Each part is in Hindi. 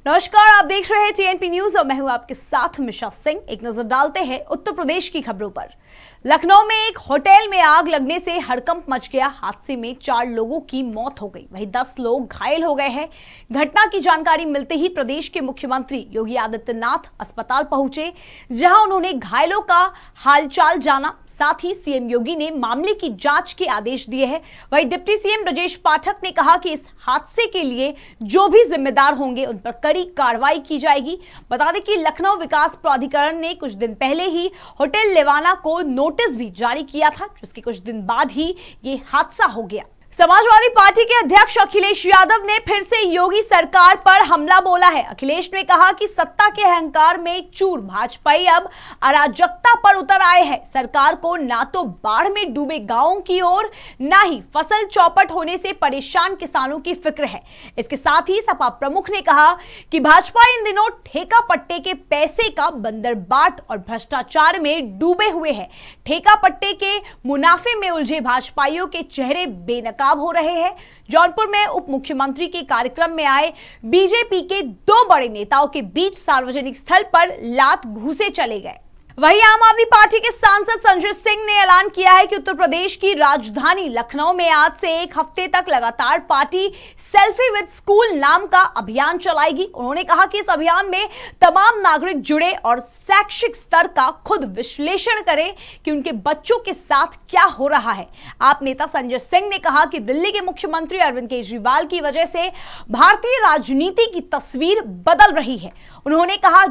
नमस्कार, आप देख रहे हैं टीएनपी न्यूज और मैं हूं आपके साथ मिशा सिंह। एक नजर डालते हैं उत्तर प्रदेश की खबरों पर। लखनऊ में एक होटल में आग लगने से हड़कंप मच गया। हादसे में 4 लोगों की मौत हो गई, वहीं 10 लोग घायल हो गए हैं। घटना की जानकारी मिलते ही प्रदेश के मुख्यमंत्री योगी आदित्यनाथ अस्पताल पहुंचे, जहां उन्होंने घायलों का हालचाल जाना। साथ ही सीएम योगी ने मामले की जांच के आदेश दिए हैं। वहीं डिप्टी सीएम ब्रजेश पाठक ने कहा कि इस हादसे के लिए जो भी जिम्मेदार होंगे उन पर कड़ी कार्रवाई की जाएगी। बता दें कि लखनऊ विकास प्राधिकरण ने कुछ दिन पहले ही होटल लेवाना को नोटिस भी जारी किया था, जिसके कुछ दिन बाद ही ये हादसा हो गया। समाजवादी पार्टी के अध्यक्ष अखिलेश यादव ने फिर से योगी सरकार पर हमला बोला है। अखिलेश ने कहा कि सत्ता के अहंकार में चूर भाजपाई अब अराजकता पर उतर आए हैं। सरकार को ना तो बाढ़ में डूबे गांवों की ओर, ना ही फसल चौपट होने से परेशान किसानों की फिक्र है। इसके साथ ही सपा प्रमुख ने कहा कि भाजपा इन दिनों ठेका पट्टे के पैसे का बंदरबाट और भ्रष्टाचार में डूबे हुए है। ठेका पट्टे के मुनाफे में उलझे भाजपाइयों के चेहरे बेनकाब हो रहे हैं। जौनपुर में उप मुख्यमंत्री के कार्यक्रम में आए बीजेपी के 2 बड़े नेताओं के बीच सार्वजनिक स्थल पर लात घूंसे चले गए। वहीं आम आदमी पार्टी के सांसद संजय सिंह ने ऐलान किया है कि उत्तर प्रदेश की राजधानी लखनऊ में आज से 1 हफ्ते तक लगातार पार्टी सेल्फी विद स्कूल नाम का अभियान चलाएगी। उन्होंने कहा कि इस अभियान में तमाम नागरिक जुड़े और शैक्षिक स्तर का खुद विश्लेषण करें कि उनके बच्चों के साथ क्या हो रहा है। आप नेता संजय सिंह ने कहा कि दिल्ली के मुख्यमंत्री अरविंद केजरीवाल की वजह से भारतीय राजनीति की तस्वीर बदल रही है। उन्होंने कहा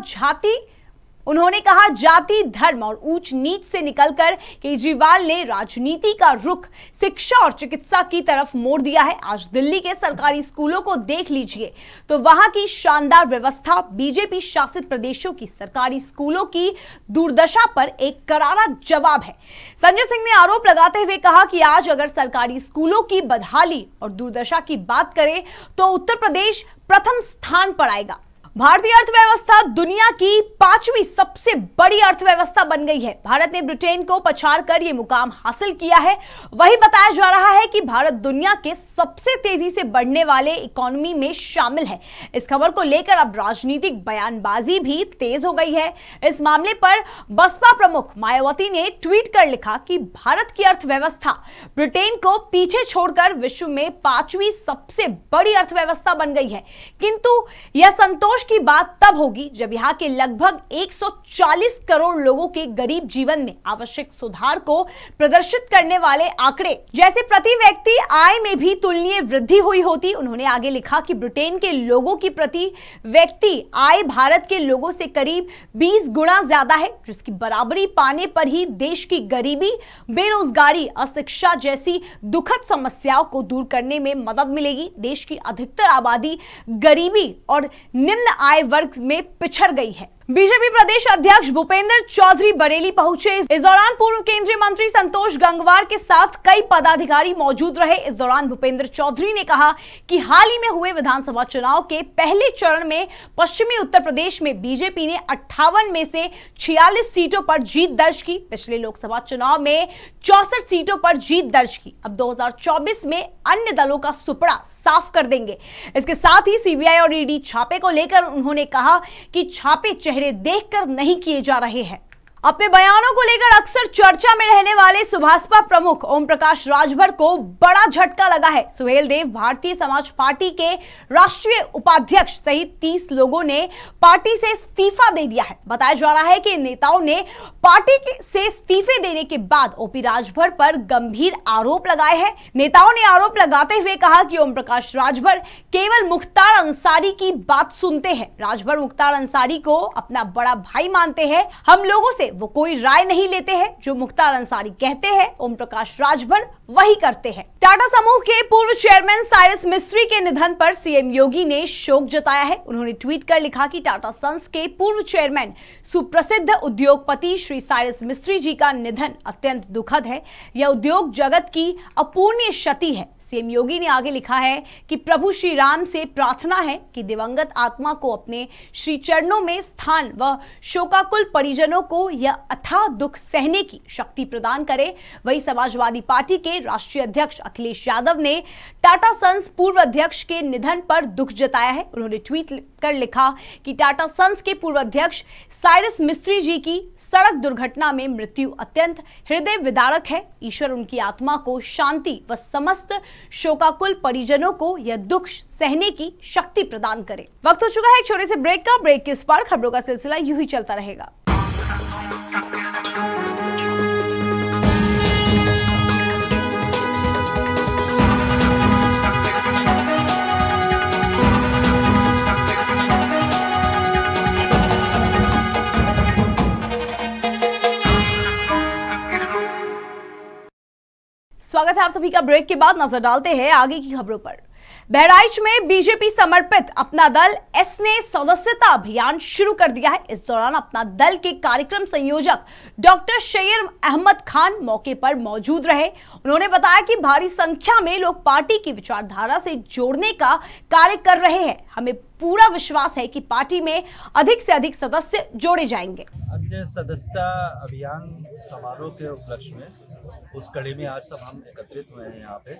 जाति, धर्म और ऊंच नीच से निकलकर केजरीवाल ने राजनीति का रुख शिक्षा और चिकित्सा की तरफ मोड़ दिया है। आज दिल्ली के सरकारी स्कूलों को देख लीजिए तो वहां की शानदार व्यवस्था बीजेपी शासित प्रदेशों की सरकारी स्कूलों की दुर्दशा पर एक करारा जवाब है। संजय सिंह ने आरोप लगाते हुए कहा कि आज अगर सरकारी स्कूलों की बदहाली और दुर्दशा की बात करें तो उत्तर प्रदेश प्रथम स्थान पर आएगा। भारतीय अर्थव्यवस्था दुनिया की 5वीं सबसे बड़ी अर्थव्यवस्था बन गई है। भारत ने ब्रिटेन को पछाड़कर यह मुकाम हासिल किया है। वही बताया जा रहा है कि भारत दुनिया के सबसे तेजी से बढ़ने वाले इकोनॉमी में शामिल है। इस खबर को लेकर अब राजनीतिक बयानबाजी भी तेज हो गई है। इस मामले पर बसपा प्रमुख मायावती ने ट्वीट कर लिखा कि भारत की अर्थव्यवस्था ब्रिटेन को पीछे छोड़कर विश्व में 5वीं सबसे बड़ी अर्थव्यवस्था बन गई है। किंतु यह संतोष की बात तब होगी जब यहां के लगभग 140 करोड़ लोगों के गरीब जीवन में आवश्यक सुधार को प्रदर्शित करने वाले आंकड़े जैसे प्रति व्यक्ति आय में भी तुलनीय वृद्धि हुई होती। उन्होंने आगे लिखा कि ब्रिटेन के लोगों की प्रति व्यक्ति आय भारत के लोगों से करीब 20 गुना ज्यादा है, जिसकी बराबरी पाने पर ही देश की गरीबी, बेरोजगारी, अशिक्षा जैसी दुखद समस्याओं को दूर करने में मदद मिलेगी। देश की अधिकतर आबादी गरीबी और निम्न आय वर्ग में पिछड़ गई है। बीजेपी प्रदेश अध्यक्ष भूपेंद्र चौधरी बरेली पहुंचे। इस दौरान पूर्व केंद्रीय मंत्री संतोष गंगवार के साथ कई पदाधिकारी मौजूद रहे। इस दौरान भूपेंद्र चौधरी ने कहा कि हाल ही में हुए विधानसभा चुनाव के पहले चरण में पश्चिमी उत्तर प्रदेश में बीजेपी ने 58 में से 46 सीटों पर जीत दर्ज की। पिछले लोकसभा चुनाव में 64 सीटों पर जीत दर्ज की। अब 2024 में अन्य दलों का सुपड़ा साफ कर देंगे। इसके साथ ही सीबीआई और ईडी छापे को लेकर उन्होंने कहा कि छापे चेहरे देखकर नहीं किए जा रहे हैं। अपने बयानों को लेकर अक्सर चर्चा में रहने वाले सुभाषपा प्रमुख ओम प्रकाश राजभर को बड़ा झटका लगा है। सुहेल देव भारतीय समाज पार्टी के राष्ट्रीय उपाध्यक्ष सहित 30 लोगों ने पार्टी से इस्तीफा दे दिया है। बताया जा रहा है कि नेताओं ने पार्टी से इस्तीफे देने के बाद ओपी राजभर पर गंभीर आरोप लगाए हैं। नेताओं ने आरोप लगाते हुए कहा कि ओम प्रकाश राजभर केवल मुख्तार अंसारी की बात सुनते हैं। राजभर मुख्तार अंसारी को अपना बड़ा भाई मानते हैं। हम लोगों से वो कोई राय नहीं लेते हैं। जो मुख्तार अंसारी कहते हैं ओम प्रकाश राजभर वही करते हैं। टाटा समूह के पूर्व चेयरमैन साइरस मिस्त्री के निधन पर सीएम योगी ने शोक जताया है। उन्होंने ट्वीट कर लिखा कि टाटा सन्स के पूर्व चेयरमैन सुप्रसिद्ध उद्योगपति श्री साइरस मिस्त्री जी का निधन अत्यंत दुखद है। यह उद्योग जगत की अपूर्णीय क्षति है। सीएम योगी ने आगे लिखा है कि प्रभु श्री राम से प्रार्थना है कि दिवंगत आत्मा को अपने श्री चरणों में स्थान व शोकाकुल परिजनों को यह अथाह दुख सहने की शक्ति प्रदान करे। वही समाजवादी पार्टी के राष्ट्रीय अध्यक्ष अखिलेश यादव ने टाटा सन्स पूर्व अध्यक्ष के निधन पर दुख जताया है। उन्होंने ट्वीट कर लिखा कि टाटा सन्स के पूर्व अध्यक्ष साइरस मिस्त्री जी की सड़क दुर्घटना में मृत्यु अत्यंत हृदय विदारक है। ईश्वर उनकी आत्मा को शांति व समस्त शोकाकुल परिजनों को यह दुख सहने की शक्ति प्रदान करे। वक्त हो चुका है एक छोटे से ब्रेक का। ब्रेक के इस पार खबरों का सिलसिला यूं ही चलता रहेगा। स्वागत है आप सभी का। ब्रेक के बाद नजर डालते हैं आगे की खबरों पर। बहराइच में बीजेपी समर्पित अपना दल एस ने सदस्यता अभियान शुरू कर दिया है। इस दौरान अपना दल के कार्यक्रम संयोजक डॉक्टर शैर अहमद खान मौके पर मौजूद रहे। उन्होंने बताया कि भारी संख्या में लोग पार्टी की विचारधारा से जोड़ने का कार्य कर रहे हैं। हमें पूरा विश्वास है कि पार्टी में अधिक से अधिक सदस्य जोड़े जाएंगे। आज सदस्यता अभियान समारोह के उपलक्ष्य में उस कड़ी में आज सब हम एकत्रित हुए हैं यहाँ पे,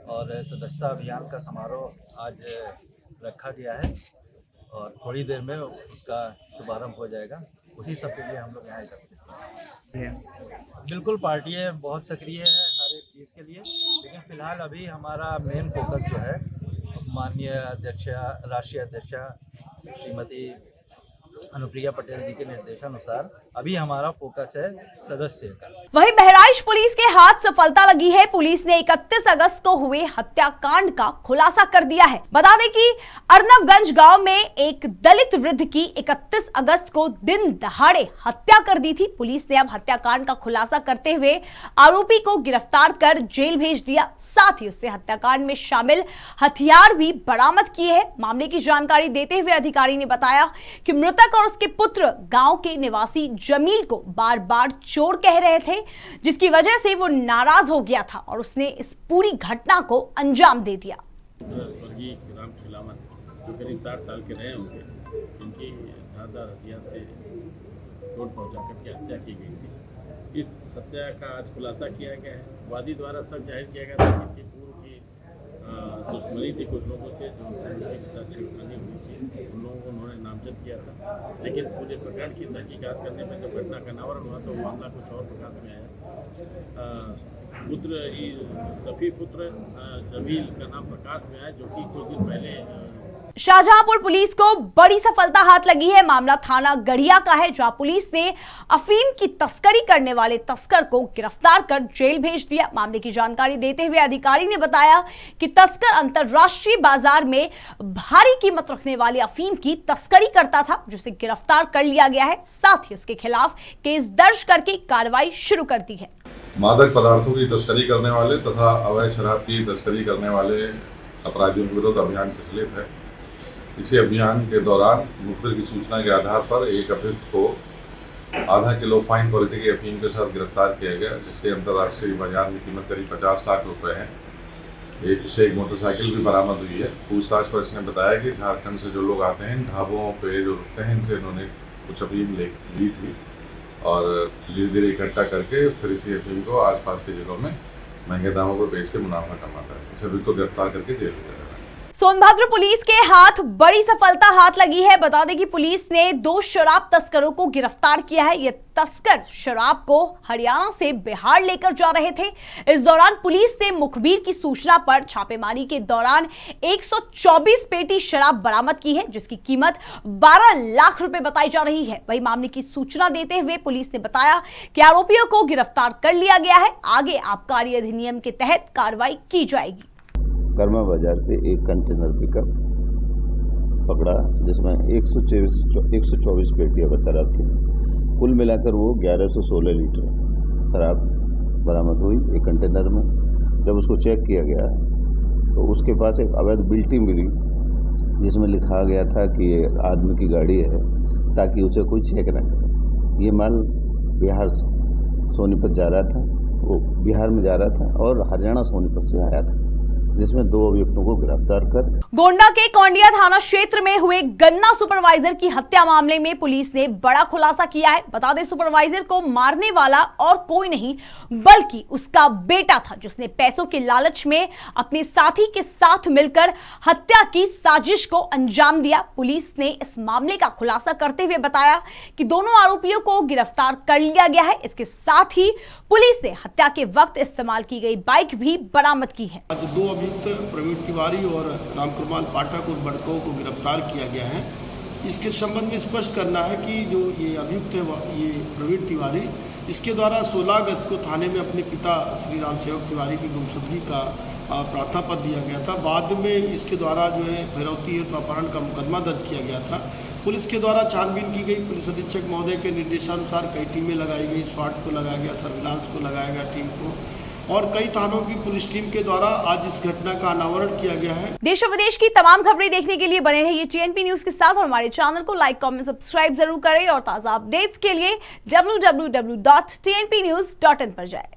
और सदस्यता अभियान का समारोह आज रखा गया है और थोड़ी देर में उसका शुभारंभ हो जाएगा। उसी सब के लिए हम लोग यहाँ एकत्रित हैं। बिल्कुल पार्टी बहुत सक्रिय है हर एक चीज़ के लिए, लेकिन फिलहाल अभी हमारा मेन फोकस जो है माननीय राष्ट्रीय अध्यक्षा श्रीमती अनुप्रिया पटेल जी के निर्देशानुसार अभी हमारा फोकस है सदस्य का। वहीं बहराइच पुलिस के हाथ सफलता लगी है। पुलिस ने 31 अगस्त को हुए हत्याकांड का खुलासा कर दिया है। बता दें कि अर्नवगंज गांव में एक दलित वृद्ध की 31 अगस्त को दिन दहाड़े हत्या कर दी थी। पुलिस ने अब हत्याकांड का खुलासा करते हुए आरोपी को गिरफ्तार कर जेल भेज दिया। साथ ही उससे हत्याकांड में शामिल हथियार भी बरामद किए हैं। मामले की जानकारी देते हुए अधिकारी ने बताया कि मृतक और उसके पुत्र गांव के निवासी जमील को बार बार चोर कह रहे थे, जिसकी वजह से वो नाराज हो गया था और उसने इस पूरी घटना को अंजाम दे दिया। स्वर्गीय राम खिलावन जो करीब 60 साल के रहे होंगे, उनकी धारदार हथियार से चोट पहुंचा करके हत्या की गई थी। इस हत्या का आज खुलासा किया गया है। वादी द्वारा शक जाहिर किया गया था कि पूर्व की दुश्मनी थी कुछ लोगों से जो उनके साथ छिड़खानी हुई थी, उन लोगों को उन्होंने नामजद किया था। लेकिन पूरे प्रकरण की तहकीकात करने में जब घटना का अनावरण हुआ तो मामला कुछ और प्रकाश में आया। पुत्र सफी पुत्र जमील का नाम प्रकाश में आया, जो कि कुछ दिन पहले शाहजहांपुर पुलिस को बड़ी सफलता हाथ लगी है। मामला थाना गढ़िया का है, जहां पुलिस ने अफीम की तस्करी करने वाले तस्कर को गिरफ्तार कर जेल भेज दिया। मामले की जानकारी देते हुए अधिकारी ने बताया कि तस्कर अंतर्राष्ट्रीय बाजार में भारी कीमत रखने वाले अफीम की तस्करी करता था, जिसे गिरफ्तार कर लिया गया है। साथ ही उसके खिलाफ केस दर्ज करके कार्रवाई शुरू कर दी है। मादक पदार्थों की तस्करी करने वाले तथा अवैध शराब की तस्करी करने वाले अपराधियों के विरुद्ध अभियान प्रचलित है। इसी अभियान के दौरान मुखबिर की सूचना के आधार पर एक अभियुक्त को आधा किलो फाइन क्वालिटी की अफीम के साथ गिरफ्तार किया गया, जिसके अंतर्राष्ट्रीय बाजार में कीमत करीब 50 लाख रुपए है। इससे एक मोटरसाइकिल भी बरामद हुई है। पूछताछ पर इसने बताया कि झारखंड से जो लोग आते हैं, ढाबों पे जो रुकते हैं, इनसे इन्होंने कुछ अफीम ली थी और धीरे धीरे इकट्ठा करके फिर इसी अफीम को आसपास के जगहों में महंगे दामों पर बेच के मुनाफा कमाता है। इस अभियुक्त को गिरफ्तार करके जेल भेजा गया। सोनभद्र पुलिस के हाथ बड़ी सफलता हाथ लगी है। बता दें कि पुलिस ने 2 शराब तस्करों को गिरफ्तार किया है। ये तस्कर शराब को हरियाणा से बिहार लेकर जा रहे थे। इस दौरान पुलिस ने मुखबिर की सूचना पर छापेमारी के दौरान 124 पेटी शराब बरामद की है, जिसकी कीमत 12 लाख रुपए बताई जा रही है। वही मामले की सूचना देते हुए पुलिस ने बताया कि आरोपियों को गिरफ्तार कर लिया गया है। आगे आबकारी अधिनियम के तहत कार्रवाई की जाएगी। कर्मा बाजार से एक कंटेनर पिकअप पकड़ा, जिसमें 124 पेटियां शराब थी। कुल मिलाकर वो 1116 लीटर शराब बरामद हुई एक कंटेनर में। जब उसको चेक किया गया तो उसके पास एक अवैध बिल्टी मिली, जिसमें लिखा गया था कि ये आदमी की गाड़ी है, ताकि उसे कोई चेक ना करे। ये माल बिहार सोनीपत जा रहा था, वो बिहार में जा रहा था और हरियाणा सोनीपत से आया था। जिसमें 2 अभियुक्तों को गिरफ्तार कर गोंडा के कौंडिया थाना क्षेत्र में हुए गन्ना सुपरवाइजर की हत्या मामले में पुलिस ने बड़ा खुलासा किया है। बता दें, सुपरवाइजर को मारने वाला और कोई नहीं बल्कि उसका बेटा था, जिसने पैसों के लालच में अपने साथी के साथ मिलकर हत्या की साजिश को अंजाम दिया। पुलिस ने इस मामले का खुलासा करते हुए बताया कि दोनों आरोपियों को गिरफ्तार कर लिया गया है। इसके साथ ही पुलिस ने हत्या के वक्त इस्तेमाल की गई बाइक भी बरामद की है। 2 अभियुक्त प्रवीण तिवारी और रामकुमार पाठक और बड़कों को गिरफ्तार किया गया है। इसके संबंध में स्पष्ट करना है कि जो ये अभियुक्त है ये प्रवीण तिवारी, इसके द्वारा 16 अगस्त को थाने में अपने पिता श्री राम सेवक तिवारी की गुमशुदगी का प्रार्थना पत्र दिया गया था। बाद में इसके द्वारा जो है फिरौती हेतु अपहरण का मुकदमा दर्ज किया गया था। पुलिस के द्वारा छानबीन की गई। पुलिस अधीक्षक महोदय के निर्देशानुसार कई टीमें लगाई गई, स्वाट को लगाया गया, सर्विलांस को लगाया गया टीम को, और कई थानों की पुलिस टीम के द्वारा आज इस घटना का अनावरण किया गया है। देश और विदेश की तमाम खबरें देखने के लिए बने रहिए TNP न्यूज के साथ और हमारे चैनल को लाइक, कमेंट, सब्सक्राइब जरूर करें और ताजा अपडेट्स के लिए www.tnpnews.in पर जाएं।